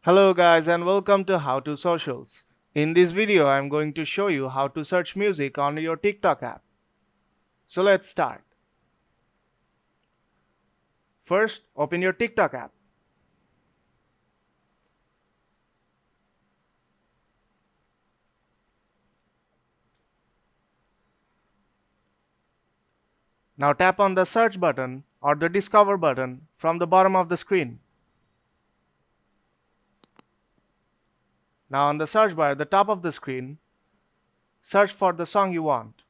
Hello guys and welcome to How to Socials. In this video I am going to show you how to search music on your TikTok app. So let's start. First, open your TikTok app. Now tap on the search button or the discover button from the bottom of the screen. Now on the search bar at the top of the screen, search for the song you want.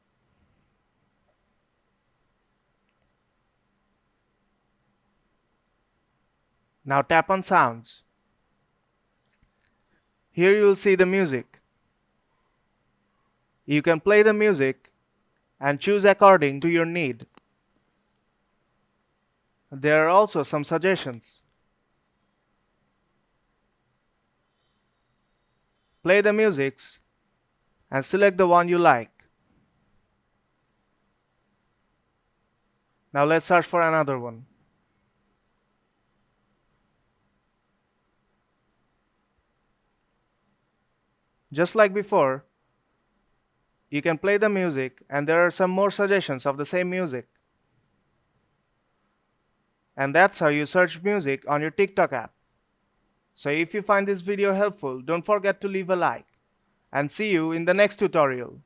Now tap on sounds. Here you will see the music. You can play the music and choose according to your need. There are also some suggestions. Play the musics and select the one you like. Now let's search for another one. Just like before, you can play the music and there are some more suggestions of the same music. And that's how you search music on your TikTok app. So if you find this video helpful, don't forget to leave a like. And see you in the next tutorial.